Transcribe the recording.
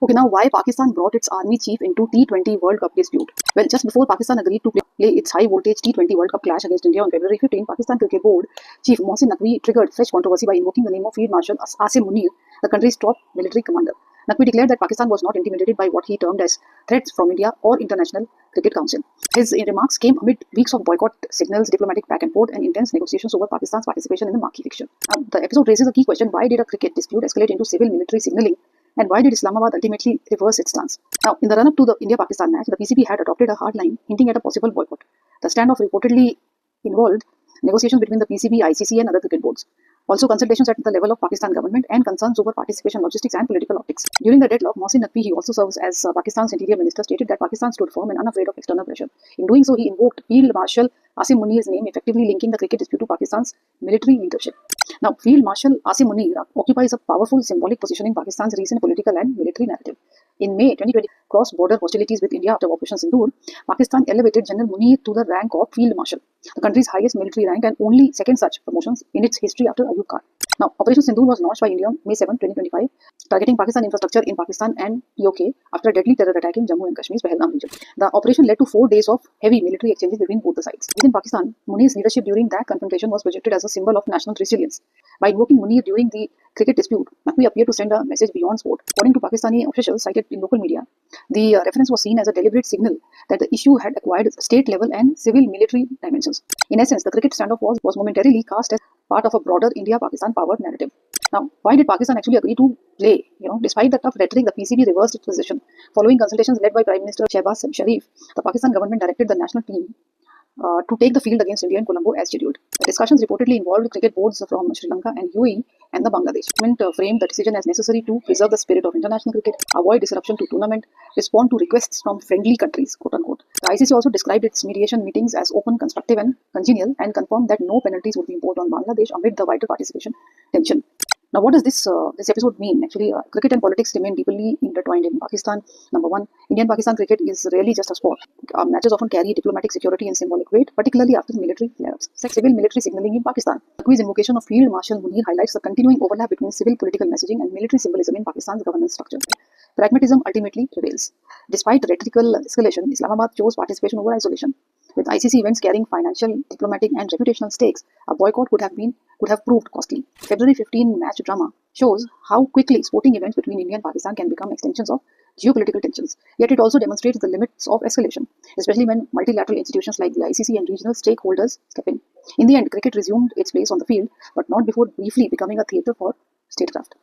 Okay, now why Pakistan brought its army chief into T20 World Cup dispute? Well, just before Pakistan agreed to play its high-voltage T20 World Cup clash against India on February 15, Pakistan Cricket Board Chief Mohsin Naqvi triggered fresh controversy by invoking the name of Field Marshal Asim Munir, the country's top military commander. Naqvi declared that Pakistan was not intimidated by what he termed as threats from India or International Cricket Council. His remarks came amid weeks of boycott signals, diplomatic back and forth, and intense negotiations over Pakistan's participation in the marquee fixture. The episode raises a key question: why did a cricket dispute escalate into civil-military signalling? And why did Islamabad ultimately reverse its stance? Now, in the run-up to the India-Pakistan match, the PCB had adopted a hard line, hinting at a possible boycott. The standoff reportedly involved negotiations between the PCB, ICC, and other cricket boards. Also, consultations at the level of Pakistan government and concerns over participation, logistics, and political optics. During the deadlock, Mohsin Naqvi, he also serves as Pakistan's interior minister, stated that Pakistan stood firm and unafraid of external pressure. In doing so, he invoked Field Marshal Asim Munir's name, effectively linking the cricket dispute to Pakistan's military leadership. Now, Field Marshal Asim Munir occupies a powerful symbolic position in Pakistan's recent political and military narrative. In May 2020, cross-border hostilities with India after Operation Sindoor, Pakistan elevated General Munir to the rank of Field Marshal, the country's highest military rank and only second such promotions in its history after Ayub Khan. Now, Operation Sindoor was launched by India on May 7, 2025, targeting Pakistan infrastructure in Pakistan and POK after a deadly terror attack in Jammu and Kashmir's Pahalgam region. The operation led to 4 days of heavy military exchanges between both the sides. Within Pakistan, Munir's leadership during that confrontation was projected as a symbol of national resilience. By invoking Munir during the cricket dispute, Naqvi appeared to send a message beyond sport. According to Pakistani officials cited in local media, the reference was seen as a deliberate signal that the issue had acquired state-level and civil-military dimensions. In essence, the cricket standoff was momentarily cast as part of a broader India-Pakistan power narrative. Now, why did Pakistan actually agree to play? Despite the tough rhetoric, the PCB reversed its position. Following consultations led by Prime Minister Shehbaz Sharif, the Pakistan government directed the national team to take the field against India in Colombo as scheduled. The discussions reportedly involved cricket boards from Sri Lanka and UAE and the Bangladesh. The government framed the decision as necessary to preserve the spirit of international cricket, avoid disruption to tournament, respond to requests from friendly countries, quote-unquote. The ICC also described its mediation meetings as open, constructive and congenial and confirmed that no penalties would be imposed on Bangladesh amid the vital participation tension. Now, what does this episode mean? Actually, cricket and politics remain deeply intertwined in Pakistan. Number one, Indian-Pakistan cricket is rarely just a sport. Matches often carry diplomatic security and symbolic weight, particularly after military flare-ups. Civil-military signaling in Pakistan. Naqvi's invocation of Field Marshal Munir highlights the continuing overlap between civil political messaging and military symbolism in Pakistan's governance structure. Pragmatism ultimately prevails. Despite rhetorical escalation, Islamabad chose participation over isolation. With ICC events carrying financial, diplomatic, and reputational stakes, a boycott could have proved costly. February 15 match drama shows how quickly sporting events between India and Pakistan can become extensions of geopolitical tensions. Yet it also demonstrates the limits of escalation, especially when multilateral institutions like the ICC and regional stakeholders step in. In the end, cricket resumed its place on the field, but not before briefly becoming a theatre for statecraft.